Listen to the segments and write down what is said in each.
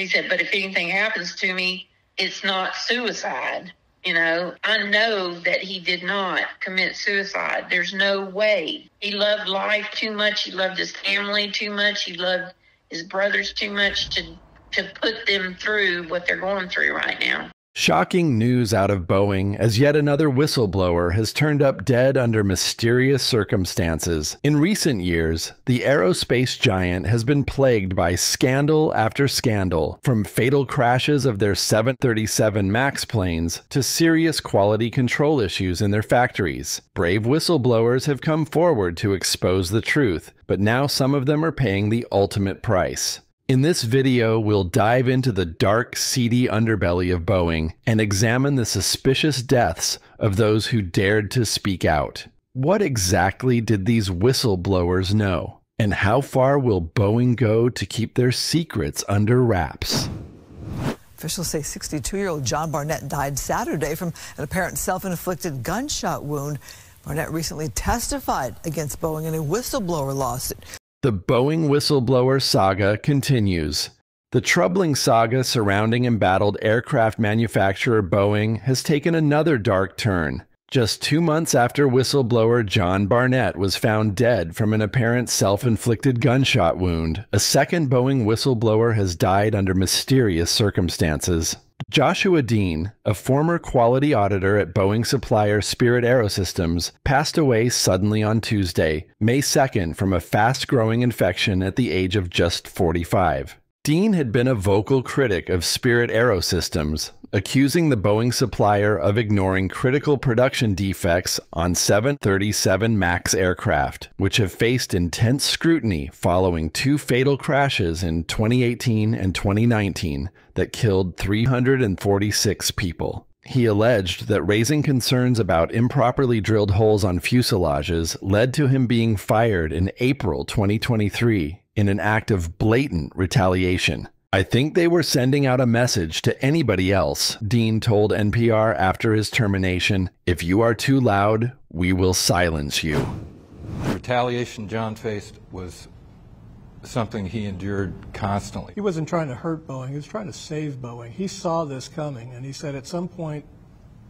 He said, but if anything happens to me, it's not suicide. You know, I know that he did not commit suicide. There's no way. He loved life too much. He loved his family too much. He loved his brothers too much to put them through what they're going through right now. Shocking news out of Boeing as yet another whistleblower has turned up dead under mysterious circumstances. In recent years, the aerospace giant has been plagued by scandal after scandal, from fatal crashes of their 737 MAX planes to serious quality control issues in their factories. Brave whistleblowers have come forward to expose the truth, but now some of them are paying the ultimate price. In this video, we'll dive into the dark, seedy underbelly of Boeing and examine the suspicious deaths of those who dared to speak out. What exactly did these whistleblowers know? And how far will Boeing go to keep their secrets under wraps? Officials say 62-year-old John Barnett died Saturday from an apparent self-inflicted gunshot wound. Barnett recently testified against Boeing in a whistleblower lawsuit. The Boeing whistleblower saga continues. The troubling saga surrounding embattled aircraft manufacturer Boeing has taken another dark turn. Just 2 months after whistleblower John Barnett was found dead from an apparent self-inflicted gunshot wound, a second Boeing whistleblower has died under mysterious circumstances. Joshua Dean, a former quality auditor at Boeing supplier Spirit AeroSystems, passed away suddenly on Tuesday, May 2nd, from a fast-growing infection at the age of just 45. Dean had been a vocal critic of Spirit AeroSystems, accusing the Boeing supplier of ignoring critical production defects on 737 MAX aircraft, which have faced intense scrutiny following 2 fatal crashes in 2018 and 2019 that killed 346 people. He alleged that raising concerns about improperly drilled holes on fuselages led to him being fired in April 2023 in an act of blatant retaliation. I think they were sending out a message to anybody else, Dean told NPR after his termination. If you are too loud, we will silence you. The retaliation John faced was something he endured constantly. He wasn't trying to hurt Boeing, he was trying to save Boeing. He saw this coming, and he said at some point,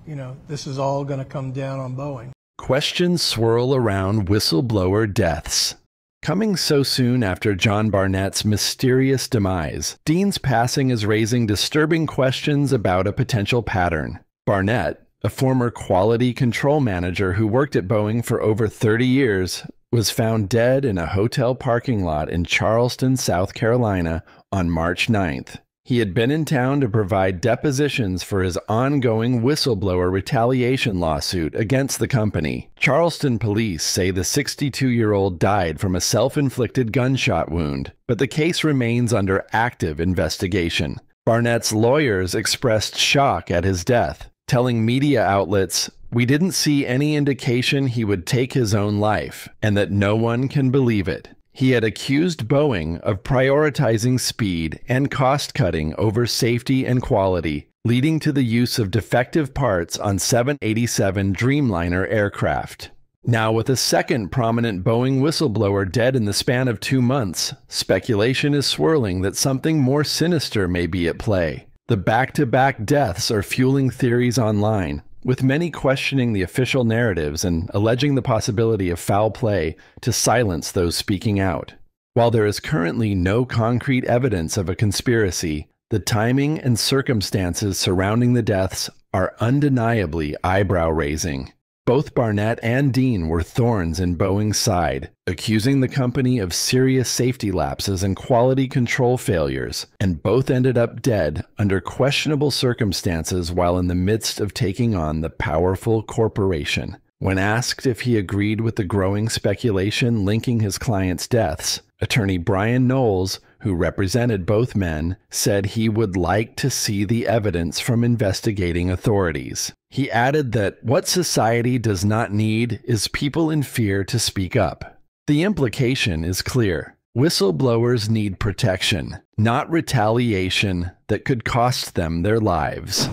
you know, this is all going to come down on Boeing. Questions swirl around whistleblower deaths. Coming so soon after John Barnett's mysterious demise, Dean's passing is raising disturbing questions about a potential pattern. Barnett, a former quality control manager who worked at Boeing for over 30 years, was found dead in a hotel parking lot in Charleston, South Carolina on March 9th. He had been in town to provide depositions for his ongoing whistleblower retaliation lawsuit against the company. Charleston police say the 62-year-old died from a self-inflicted gunshot wound, but the case remains under active investigation. Barnett's lawyers expressed shock at his death, telling media outlets, "We didn't see any indication he would take his own life, and that no one can believe it." He had accused Boeing of prioritizing speed and cost-cutting over safety and quality, leading to the use of defective parts on 787 Dreamliner aircraft. Now, with a second prominent Boeing whistleblower dead in the span of 2 months, speculation is swirling that something more sinister may be at play. The back-to-back deaths are fueling theories online, with many questioning the official narratives and alleging the possibility of foul play to silence those speaking out. While there is currently no concrete evidence of a conspiracy, the timing and circumstances surrounding the deaths are undeniably eyebrow-raising. Both Barnett and Dean were thorns in Boeing's side, accusing the company of serious safety lapses and quality control failures, and both ended up dead under questionable circumstances while in the midst of taking on the powerful corporation. When asked if he agreed with the growing speculation linking his clients' deaths, attorney Brian Knowles, who represented both men, said he would like to see the evidence from investigating authorities. He added that what society does not need is people in fear to speak up. The implication is clear. Whistleblowers need protection, not retaliation that could cost them their lives.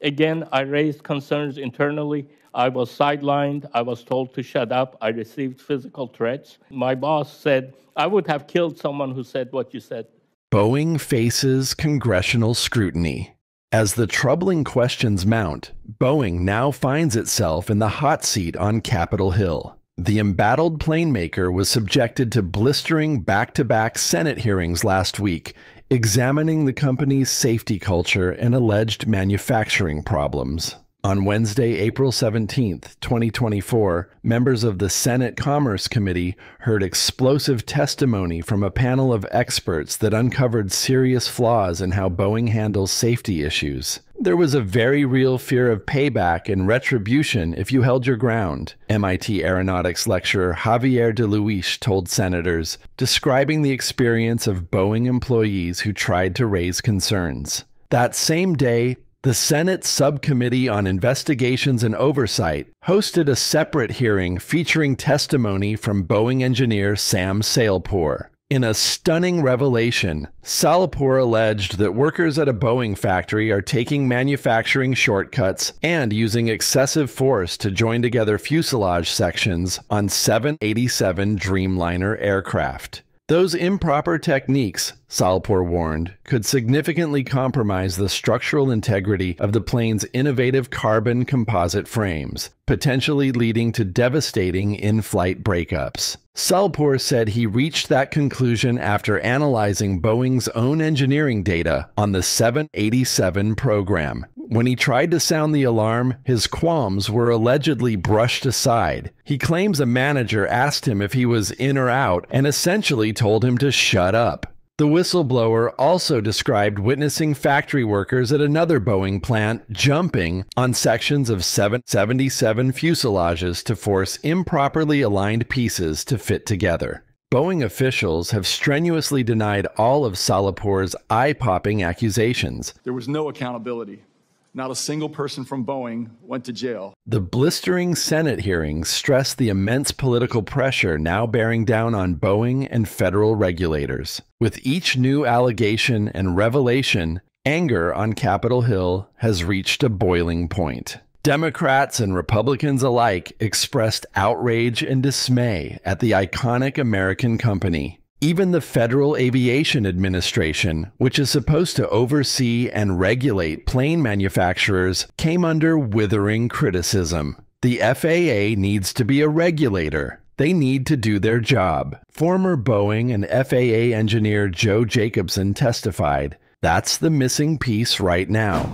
Again, I raised concerns internally. I was sidelined. I was told to shut up. I received physical threats. My boss said I would have killed someone who said what you said. Boeing faces congressional scrutiny. As the troubling questions mount, Boeing now finds itself in the hot seat on Capitol Hill. The embattled plane maker was subjected to blistering back-to-back Senate hearings last week, examining the company's safety culture and alleged manufacturing problems. On Wednesday, April 17, 2024, members of the Senate Commerce Committee heard explosive testimony from a panel of experts that uncovered serious flaws in how Boeing handles safety issues. There was a very real fear of payback and retribution if you held your ground, MIT aeronautics lecturer Javier de Luis told senators, describing the experience of Boeing employees who tried to raise concerns. That same day, the Senate Subcommittee on Investigations and Oversight hosted a separate hearing featuring testimony from Boeing engineer Sam Salpour. In a stunning revelation, Salpour alleged that workers at a Boeing factory are taking manufacturing shortcuts and using excessive force to join together fuselage sections on 787 Dreamliner aircraft. Those improper techniques, Salpour warned, could significantly compromise the structural integrity of the plane's innovative carbon composite frames, potentially leading to devastating in-flight breakups. Salpour said he reached that conclusion after analyzing Boeing's own engineering data on the 787 program. When he tried to sound the alarm, his qualms were allegedly brushed aside. He claims a manager asked him if he was in or out and essentially told him to shut up. The whistleblower also described witnessing factory workers at another Boeing plant jumping on sections of 777 fuselages to force improperly aligned pieces to fit together. Boeing officials have strenuously denied all of Salpour's eye-popping accusations. There was no accountability. Not a single person from Boeing went to jail. The blistering Senate hearings stress the immense political pressure now bearing down on Boeing and federal regulators. With each new allegation and revelation, anger on Capitol Hill has reached a boiling point. Democrats and Republicans alike expressed outrage and dismay at the iconic American company. Even the Federal Aviation Administration, which is supposed to oversee and regulate plane manufacturers, came under withering criticism. The FAA needs to be a regulator. They need to do their job. Former Boeing and FAA engineer Joe Jacobson testified, "That's the missing piece right now."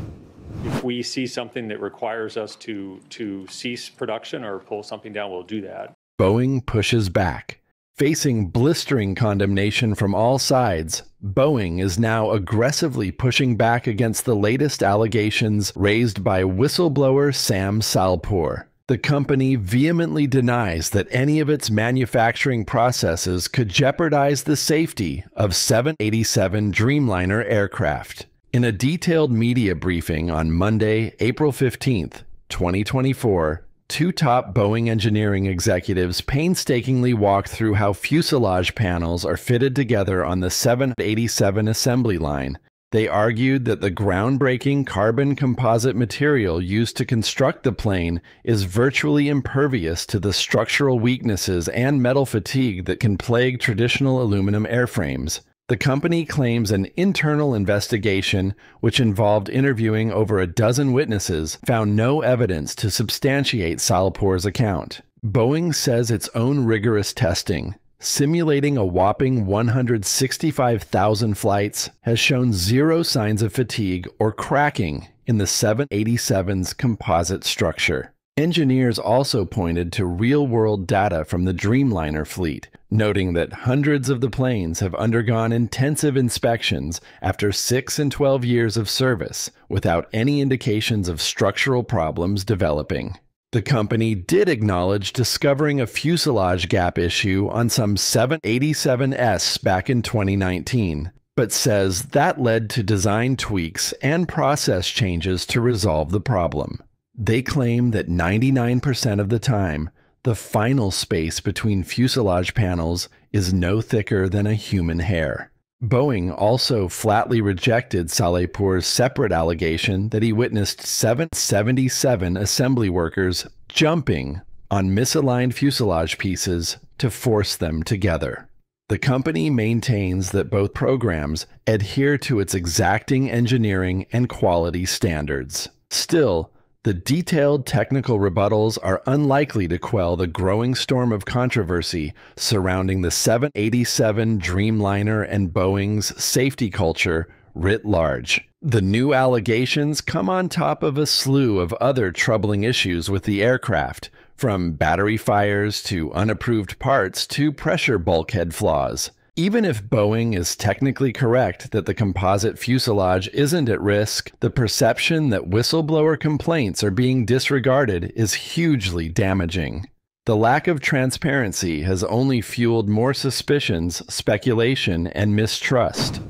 If we see something that requires us to cease production or pull something down, we'll do that. Boeing pushes back. Facing blistering condemnation from all sides, Boeing is now aggressively pushing back against the latest allegations raised by whistleblower Sam Salpour. The company vehemently denies that any of its manufacturing processes could jeopardize the safety of 787 Dreamliner aircraft. In a detailed media briefing on Monday, April 15th, 2024, two top Boeing engineering executives painstakingly walked through how fuselage panels are fitted together on the 787 assembly line. They argued that the groundbreaking carbon composite material used to construct the plane is virtually impervious to the structural weaknesses and metal fatigue that can plague traditional aluminum airframes. The company claims an internal investigation, which involved interviewing over a dozen witnesses, found no evidence to substantiate Salpour's account. Boeing says its own rigorous testing, simulating a whopping 165,000 flights, has shown zero signs of fatigue or cracking in the 787's composite structure. Engineers also pointed to real-world data from the Dreamliner fleet, noting that hundreds of the planes have undergone intensive inspections after 6 and 12 years of service without any indications of structural problems developing. The company did acknowledge discovering a fuselage gap issue on some 787s back in 2019, but says that led to design tweaks and process changes to resolve the problem. They claim that 99% of the time, the final space between fuselage panels is no thicker than a human hair. Boeing also flatly rejected Salpour's separate allegation that he witnessed 777 assembly workers jumping on misaligned fuselage pieces to force them together. The company maintains that both programs adhere to its exacting engineering and quality standards. Still, the detailed technical rebuttals are unlikely to quell the growing storm of controversy surrounding the 787 Dreamliner and Boeing's safety culture writ large. The new allegations come on top of a slew of other troubling issues with the aircraft, from battery fires to unapproved parts to pressure bulkhead flaws. Even if Boeing is technically correct that the composite fuselage isn't at risk, the perception that whistleblower complaints are being disregarded is hugely damaging. The lack of transparency has only fueled more suspicions, speculation, and mistrust.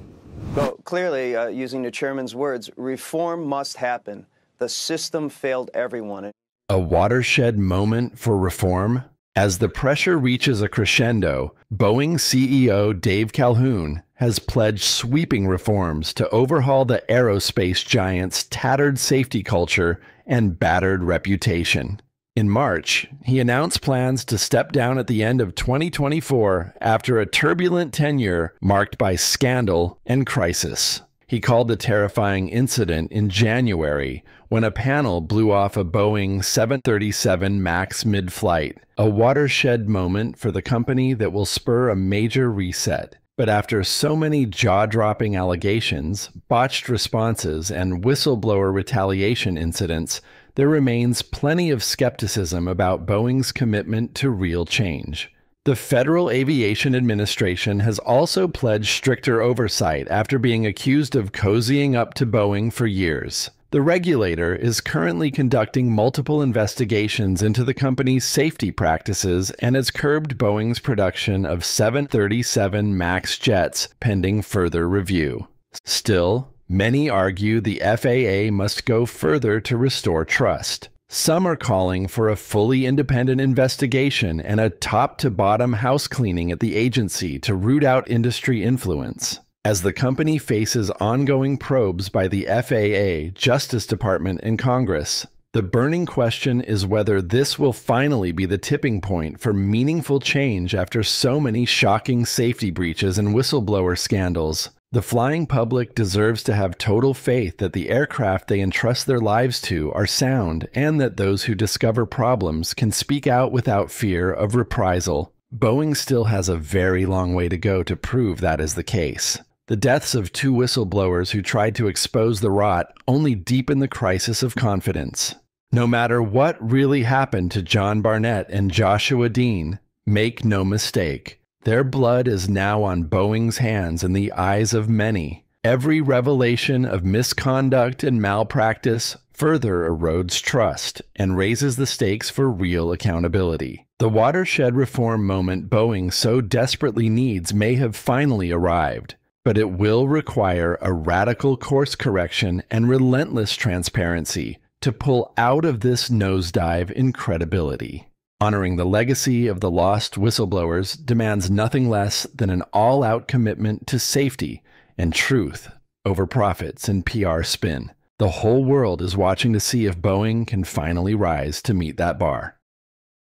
Well, clearly, using the chairman's words, reform must happen. The system failed everyone. A watershed moment for reform? As the pressure reaches a crescendo, Boeing CEO Dave Calhoun has pledged sweeping reforms to overhaul the aerospace giant's tattered safety culture and battered reputation. In March, he announced plans to step down at the end of 2024 after a turbulent tenure marked by scandal and crisis. He called the terrifying incident in January when a panel blew off a Boeing 737 MAX mid-flight, a watershed moment for the company that will spur a major reset. But after so many jaw-dropping allegations, botched responses, and whistleblower retaliation incidents, there remains plenty of skepticism about Boeing's commitment to real change. The Federal Aviation Administration has also pledged stricter oversight after being accused of cozying up to Boeing for years. The regulator is currently conducting multiple investigations into the company's safety practices and has curbed Boeing's production of 737 MAX jets pending further review. Still, many argue the FAA must go further to restore trust. Some are calling for a fully independent investigation and a top-to-bottom house cleaning at the agency to root out industry influence. As the company faces ongoing probes by the FAA, Justice Department, and Congress, the burning question is whether this will finally be the tipping point for meaningful change after so many shocking safety breaches and whistleblower scandals. The flying public deserves to have total faith that the aircraft they entrust their lives to are sound and that those who discover problems can speak out without fear of reprisal. Boeing still has a very long way to go to prove that is the case. The deaths of two whistleblowers who tried to expose the rot only deepen the crisis of confidence. No matter what really happened to John Barnett and Joshua Dean, make no mistake. Their blood is now on Boeing's hands in the eyes of many. Every revelation of misconduct and malpractice further erodes trust and raises the stakes for real accountability. The watershed reform moment Boeing so desperately needs may have finally arrived, but it will require a radical course correction and relentless transparency to pull out of this nosedive in credibility. Honoring the legacy of the lost whistleblowers demands nothing less than an all-out commitment to safety and truth over profits and PR spin. The whole world is watching to see if Boeing can finally rise to meet that bar.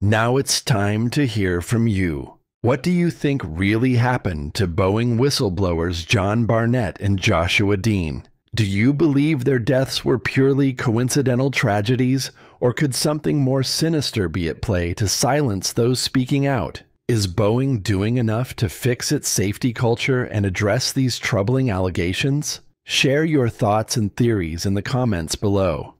Now it's time to hear from you. What do you think really happened to Boeing whistleblowers John Barnett and Joshua Dean? Do you believe their deaths were purely coincidental tragedies, or could something more sinister be at play to silence those speaking out? Is Boeing doing enough to fix its safety culture and address these troubling allegations? Share your thoughts and theories in the comments below.